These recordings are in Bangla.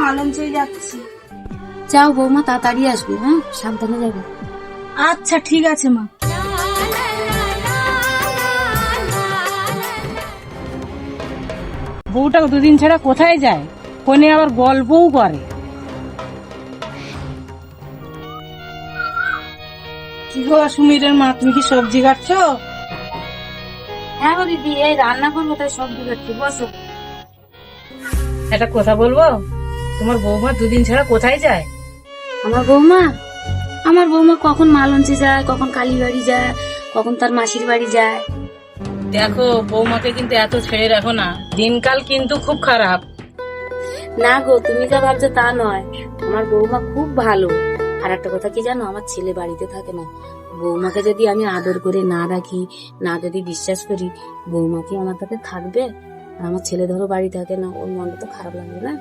মালঞ্চই যাচ্ছি। যাও বৌমা, তাড়াতাড়ি আসবে, হ্যাঁ, সাবধানে যাবে। আচ্ছা ঠিক আছে মা। বউটা দুদিন ছাড়া কোথায় যায়, ফোনে আবার গল্পও করে। কি গো সুমিরের মা, তুমি কি সবজি কাটছো? হ্যাঁ গো দিদি, এই রান্না করবো তাই সবজি কাটছি, বসো। একটা কথা বলবো, তোমার বৌমা দুদিন ছাড়া কোথায় যায়? আমার বৌমা কখন মালঞ্চে যায়, কখন কালীবাড়ি যায়, কখন তার মাসির বাড়ি যায়। দেখো বৌমাকে কিন্তু এত ছেড়ে রাখো না, দিনকাল কিন্তু খুব খারাপ। না গো, তুমি যা ভাবছো তা নয়, আমার বৌমা খুব ভালো। আর একটা কথা কি জানো, আমার ছেলে বাড়িতে থাকে না। বৌমাকে যদি আমি আদর করে না রাখি, না যদি বিশ্বাস করি, বৌমা কি আমার কাছে থাকবে? আর আমার ছেলে ধরো বাড়ি থাকে না, ওর মনটা তো খারাপ লাগবে না?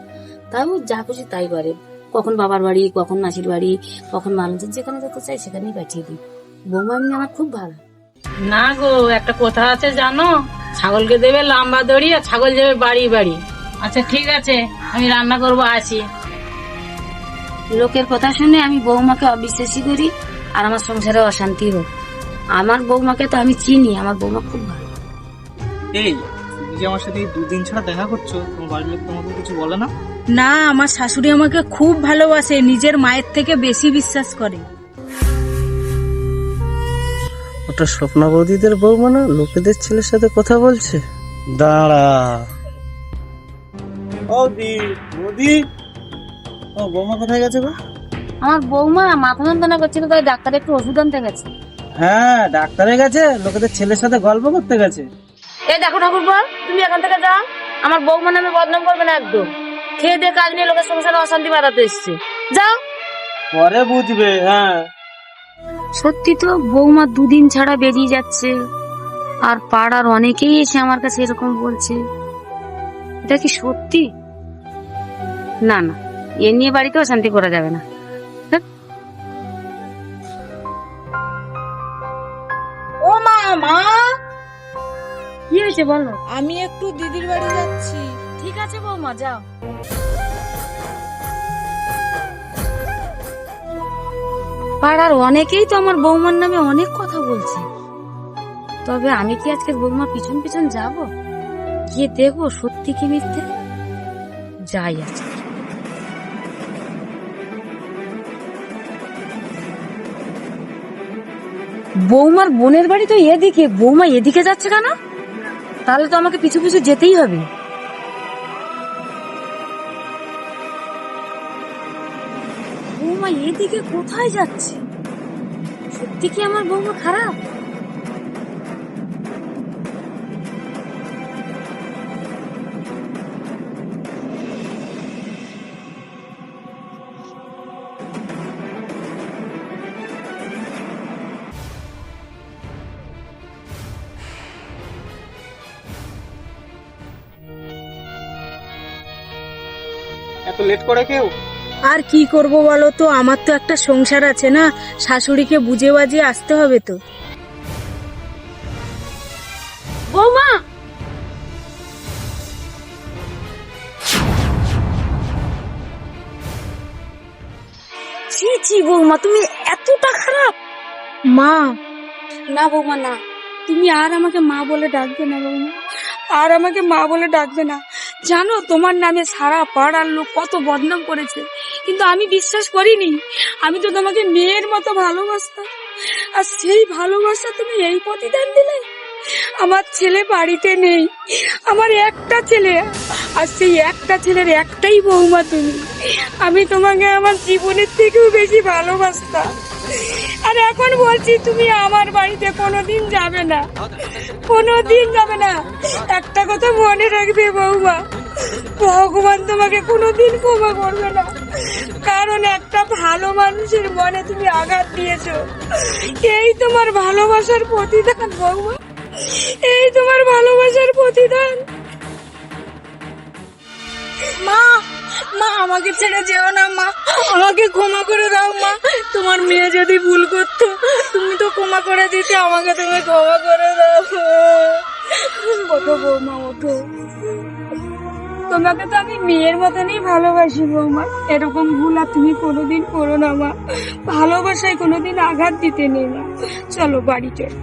তাও যা খুশি তাই করে, কখন বাবার বাড়ি, কখন মাসির বাড়ি, কখন মানুষের যেখানে যেতে চাই সেখানেই পাঠিয়ে দিই। বৌমা এমনি আমার খুব ভালো। না গো, একটা কথা আছে জানো, ছাগলকে দেবে লম্বা দড়ি আর ছাগল যাবে বাড়ি বাড়ি। আচ্ছা ঠিক আছে, আমি রান্না করবো, আসি। লোকের কথা শুনে আমি বৌমাকে অবিশ্বাসী করি, আর আমার সংসারে অশান্তি হোক। আমার বৌমাকে তো আমি চিনি, আমার বৌমা খুব ভালো। এই তুমি যে আমার সাথে এই দুদিন ছাড়া দেখা করছো, তোমার বাড়ির লোক তোমাকে কিছু বলে না? না, আমার শাশুড়ি আমাকে খুব ভালোবাসে, নিজের মায়ের থেকে বেশি বিশ্বাস করে। ওটা স্বপ্না বৌদিদের বৌমা না, লোকেদের ছেলের সাথে কথা বলছে। দাঁড়া। বৌদি, বৌদি, ও বৌমা কোথায় গেছে গো? আমার বৌমা মাথা যন্ত্রণা করছিল, তাই ডাক্তার একটু ওষুধ আনতে গেছে। হ্যাঁ, ডাক্তারে গেছে, লোকেদের ছেলের সাথে গল্প করতে গেছে। এই দেখো ঠাকুরপো, তুমি এখান থেকে যাও, আমার বৌমা নামে বদনাম করবে না একদম। খেয়ে দিয়ে কাজ নিয়ে লোকের সংসারে অশান্তি বাড়াতে এসছে, যাও। পরে বুঝবে। হ্যাঁ, সত্যি তো, বৌমা দুদিন ছাড়া বেরিয়ে যাচ্ছে, আর পাড়ার অনেকেই এসে আমার কাছে এরকম বলছে। এটা কি সত্যি? না না, এ নিয়ে বাড়িতে অশান্তি করা যাবে না। ও মা, মা কি হয়েছে বলো? আমি একটু দিদির বাড়ি যাচ্ছি। ঠিক আছে বৌমা, যাও। পাড়ার অনেকেই তো আমার বৌমার নামে অনেক কথা বলছে, তবে আমি কি আজকে বৌমার পিছন পিছন যাব, গিয়ে দেখবো সত্যি কি মিথ্যে। যাই আছে। বৌমার বোনের বাড়ি তো এদিকে, বৌমা এদিকে যাচ্ছে কেন? তাহলে তো আমাকে পিছু পিছু যেতেই হবে। বৌমা এদিকে কোথায় যাচ্ছে? সত্যি কি আমার বৌমা খারাপ? এত লেট করে কেউ? আর কি করব বলো তো, আমার তো একটা সংসার আছে না, শাশুড়িকে বুঝে বাজিয়ে আসতে হবে তো। বৌমা, ছি ছি বৌমা, তুমি এতটা খারাপ? মা, না বৌমা না, তুমি আর আমাকে মা বলে ডাকবে না বৌমা, আর আমাকে মা বলে ডাকবে না। জানো, তোমার নামে সারা পাড়ার লোক কত বদনাম করেছে, কিন্তু আমি বিশ্বাস করিনি। আমি তো তোমাকে মেয়ের মতো ভালোবাসতাম, আর সেই ভালোবাসা তুমি এই প্রতিদান দিলে। আমার ছেলে বাড়িতে নেই, আমার একটা ছেলে, আর সেই একটা ছেলের একটাই বৌমা তুমি। আমি তোমাকে আমার জীবনের থেকেও বেশি ভালোবাসতাম, আর এখন বলছি তুমি আমার বাড়িতে কোনোদিন যাবে না, কোনোদিন যাবে না। একটা কথা মনে রাখবে বৌমা, ভগবান তোমাকে কোনোদিন ক্ষমা করবে না, কারণ একটা ভালো মানুষের মনে তুমি আঘাত দিয়েছো। এই তোমার ভালোবাসার প্রতিদান বৌমা, এই তোমার ভালোবাসার প্রতিদান। মা, মা আমাকে ছেড়ে যেও না মা, আমাকে ক্ষমা করে দাও মা। তোমার মেয়ে যদি ভুল করতো তুমি তো ক্ষমা করে দিতে, আমাকে তুমি ক্ষমা করে দাও। ওঠো বৌমা, ওঠো, তোমাকে তো আমি মেয়ের মতনই ভালোবাসি বৌমা, এরকম ভুল আর তুমি কোনোদিন করো না মা। ভালোবাসায় কোনোদিন আঘাত দিতে নেই মা। চলো বাড়ি চলো।